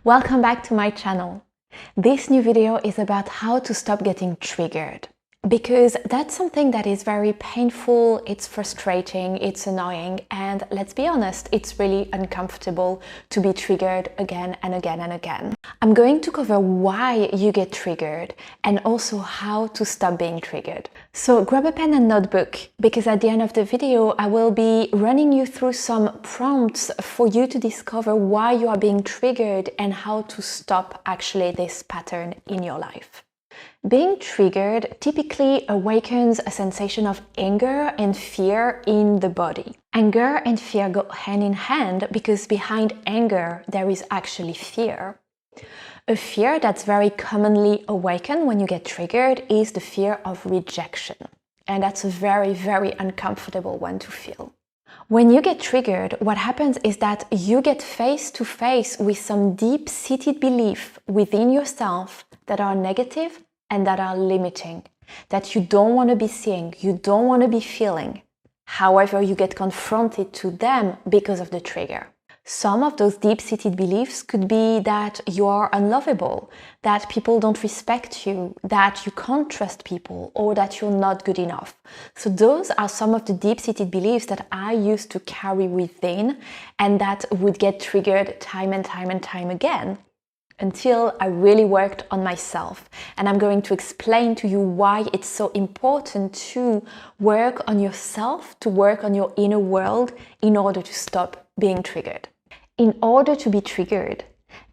Welcome back to my channel. This new video is about how to stop getting triggered, because that's something that is very painful, it's frustrating, it's annoying, and let's be honest, it's really uncomfortable to be triggered again and again and again. I'm going to cover why you get triggered and also how to stop being triggered. So grab a pen and notebook, because at the end of the video I will be running you through some prompts for you to discover why you are being triggered and how to stop actually this pattern in your life. Being triggered typically awakens a sensation of anger and fear in the body. Anger and fear go hand in hand because behind anger there is actually fear. A fear that's very commonly awakened when you get triggered is the fear of rejection. And that's a very, very uncomfortable one to feel. When you get triggered, what happens is that you get face to face with some deep-seated belief within yourself that are negative and that are limiting, that you don't want to be seeing, you don't want to be feeling. However, you get confronted to them because of the trigger. Some of those deep-seated beliefs could be that you are unlovable, that people don't respect you, that you can't trust people, or that you're not good enough. So those are some of the deep-seated beliefs that I used to carry within and that would get triggered time and time and time again, until I really worked on myself. And I'm going to explain to you why it's so important to work on yourself, to work on your inner world in order to stop being triggered. In order to be triggered,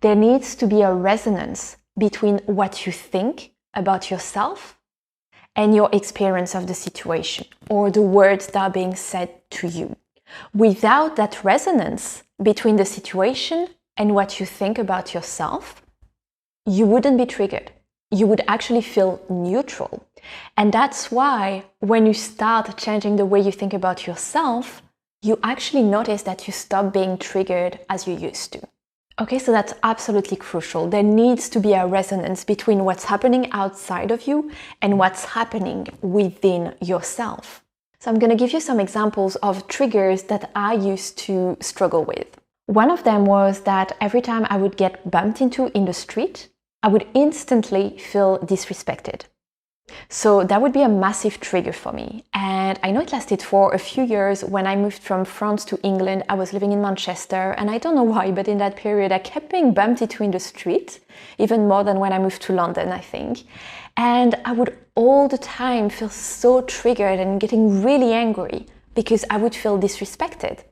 there needs to be a resonance between what you think about yourself and your experience of the situation or the words that are being said to you. Without that resonance between the situation and what you think about yourself, you wouldn't be triggered. You would actually feel neutral. And that's why when you start changing the way you think about yourself, you actually notice that you stop being triggered as you used to. Okay, so that's absolutely crucial. There needs to be a resonance between what's happening outside of you and what's happening within yourself. So I'm going to give you some examples of triggers that I used to struggle with. One of them was that every time I would get bumped into in the street, I would instantly feel disrespected. So that would be a massive trigger for me. And I know it lasted for a few years. When I moved from France to England, I was living in Manchester, and I don't know why, but in that period I kept being bumped into in the street, even more than when I moved to London, I think. And I would all the time feel so triggered and getting really angry because I would feel disrespected.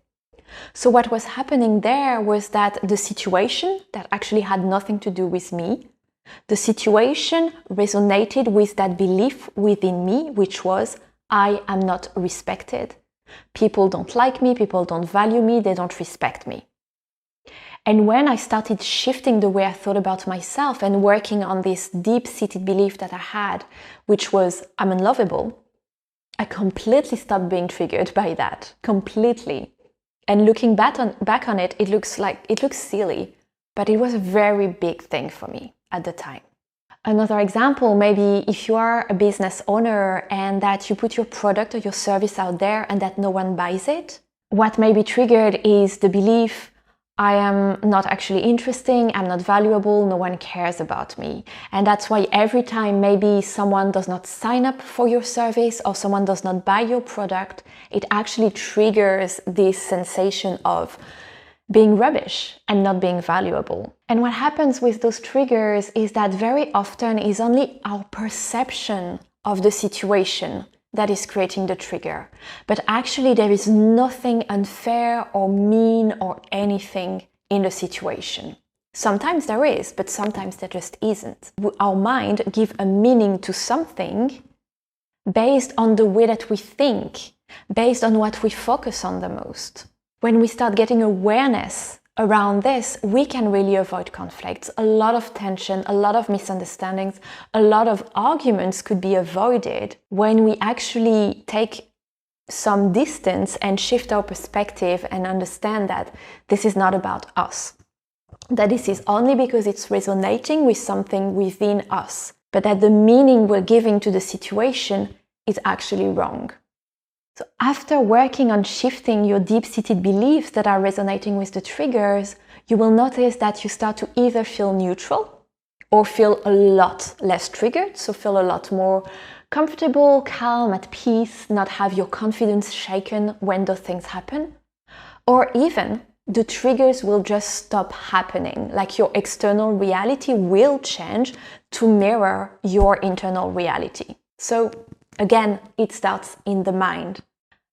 So what was happening there was that the situation that actually had nothing to do with me, the situation resonated with that belief within me, which was, I am not respected. People don't like me, people don't value me, they don't respect me. And when I started shifting the way I thought about myself and working on this deep-seated belief that I had, which was, I'm unlovable, I completely stopped being triggered by that, completely. And looking back on it, it looks silly, but it was a very big thing for me at the time. Another example, maybe if you are a business owner and that you put your product or your service out there and that no one buys it, what may be triggered is the belief, I am not actually interesting, I'm not valuable, no one cares about me. And that's why every time maybe someone does not sign up for your service or someone does not buy your product, it actually triggers this sensation of being rubbish and not being valuable. And what happens with those triggers is that very often is only our perception of the situation that is creating the trigger. But actually there is nothing unfair or mean or anything in the situation. Sometimes there is, but sometimes there just isn't. Our mind gives a meaning to something based on the way that we think, based on what we focus on the most. When we start getting awareness around this, we can really avoid conflicts. A lot of tension, a lot of misunderstandings, a lot of arguments could be avoided when we actually take some distance and shift our perspective and understand that this is not about us. That this is only because it's resonating with something within us, but that the meaning we're giving to the situation is actually wrong. So after working on shifting your deep-seated beliefs that are resonating with the triggers, you will notice that you start to either feel neutral or feel a lot less triggered, so feel a lot more comfortable, calm, at peace, not have your confidence shaken when those things happen. Or even the triggers will just stop happening, like your external reality will change to mirror your internal reality. So again, it starts in the mind.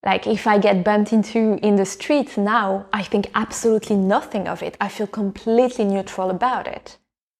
Like if I get bumped into in the street now, I think absolutely nothing of it. I feel completely neutral about it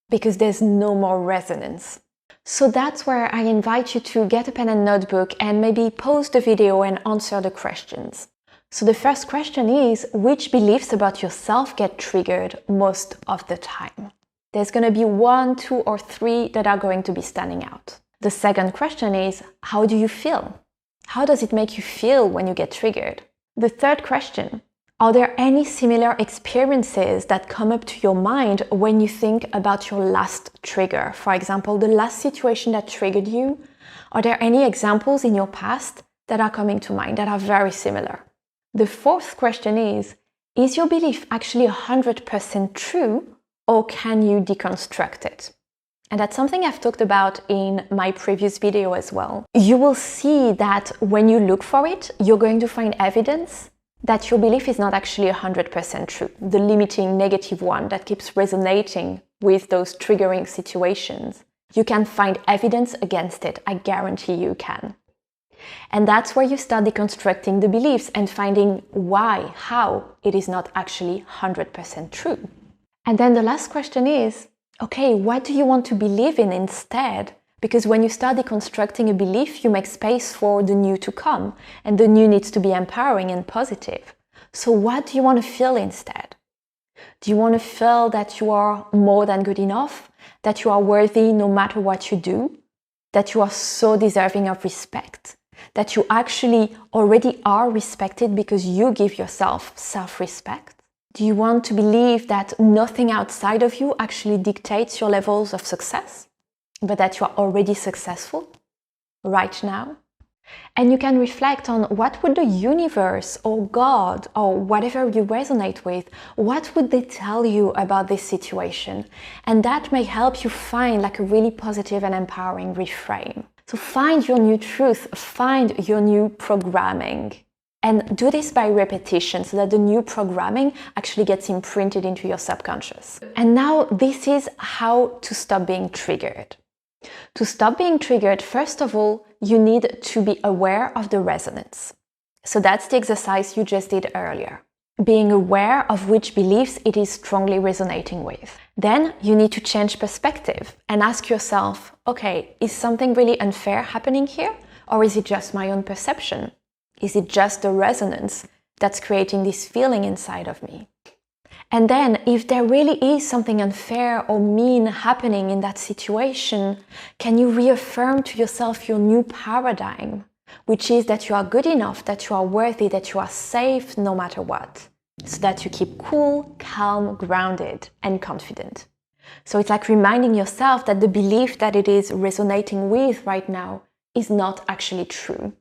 because there's no more resonance. So that's where I invite you to get a pen and notebook and maybe pause the video and answer the questions. So the first question is, which beliefs about yourself get triggered most of the time? There's going to be 1, 2, or 3 that are going to be standing out. The second question is, how do you feel? How does it make you feel when you get triggered? The third question, are there any similar experiences that come up to your mind when you think about your last trigger? For example, the last situation that triggered you. Are there any examples in your past that are coming to mind that are very similar? The fourth question is your belief actually 100% true, or can you deconstruct it? And that's something I've talked about in my previous video as well. You will see that when you look for it, you're going to find evidence that your belief is not actually 100% true. The limiting negative one that keeps resonating with those triggering situations. You can find evidence against it. I guarantee you can. And that's where you start deconstructing the beliefs and finding why, how it is not actually 100% true. And then the last question is, okay, what do you want to believe in instead? Because when you start deconstructing a belief, you make space for the new to come, and the new needs to be empowering and positive. So what do you want to feel instead? Do you want to feel that you are more than good enough, that you are worthy no matter what you do, that you are so deserving of respect, that you actually already are respected because you give yourself self-respect? Do you want to believe that nothing outside of you actually dictates your levels of success, but that you are already successful right now? And you can reflect on what would the universe or God or whatever you resonate with, what would they tell you about this situation? And that may help you find like a really positive and empowering reframe. So find your new truth, find your new programming. And do this by repetition so that the new programming actually gets imprinted into your subconscious. And now this is how to stop being triggered. To stop being triggered, first of all, you need to be aware of the resonance. So that's the exercise you just did earlier. Being aware of which beliefs it is strongly resonating with. Then you need to change perspective and ask yourself, okay, is something really unfair happening here? Or is it just my own perception? Is it just the resonance that's creating this feeling inside of me? And then, if there really is something unfair or mean happening in that situation, can you reaffirm to yourself your new paradigm, which is that you are good enough, that you are worthy, that you are safe no matter what, so that you keep cool, calm, grounded, and confident. So it's like reminding yourself that the belief that it is resonating with right now is not actually true.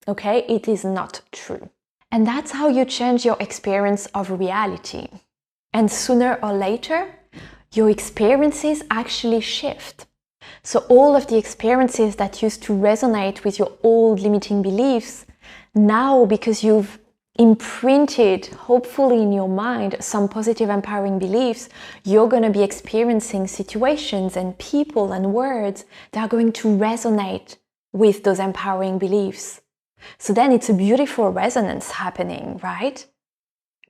Okay, it is not true. And that's how you change your experience of reality. And sooner or later, your experiences actually shift. So all of the experiences that used to resonate with your old limiting beliefs, now because you've imprinted, hopefully in your mind, some positive empowering beliefs, you're going to be experiencing situations and people and words that are going to resonate with those empowering beliefs. So then it's a beautiful resonance happening, right?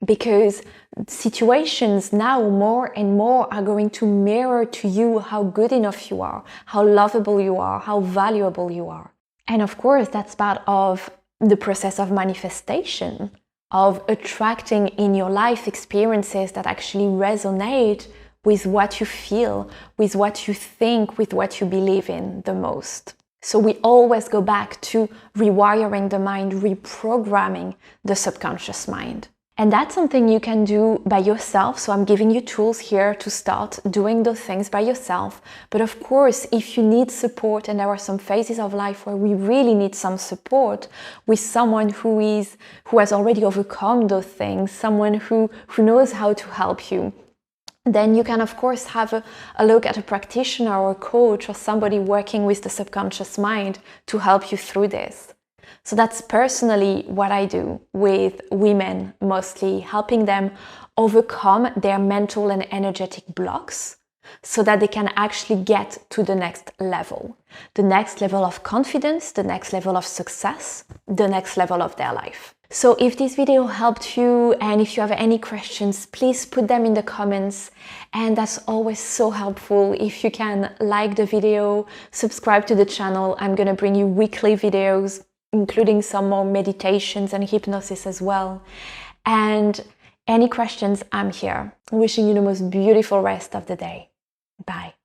Because situations now more and more are going to mirror to you how good enough you are, how lovable you are, how valuable you are. And of course, that's part of the process of manifestation, of attracting in your life experiences that actually resonate with what you feel, with what you think, with what you believe in the most. So we always go back to rewiring the mind, reprogramming the subconscious mind. And that's something you can do by yourself. So I'm giving you tools here to start doing those things by yourself. But of course, if you need support, and there are some phases of life where we really need some support with someone who has already overcome those things, someone who knows how to help you, then you can of course have a look at a practitioner or a coach or somebody working with the subconscious mind to help you through this. So that's personally what I do with women, mostly helping them overcome their mental and energetic blocks so that they can actually get to the next level of confidence, the next level of success, the next level of their life. So if this video helped you and if you have any questions, please put them in the comments. And that's always so helpful. If you can like the video, subscribe to the channel. I'm going to bring you weekly videos, including some more meditations and hypnosis as well. And any questions, I'm here. Wishing you the most beautiful rest of the day. Bye.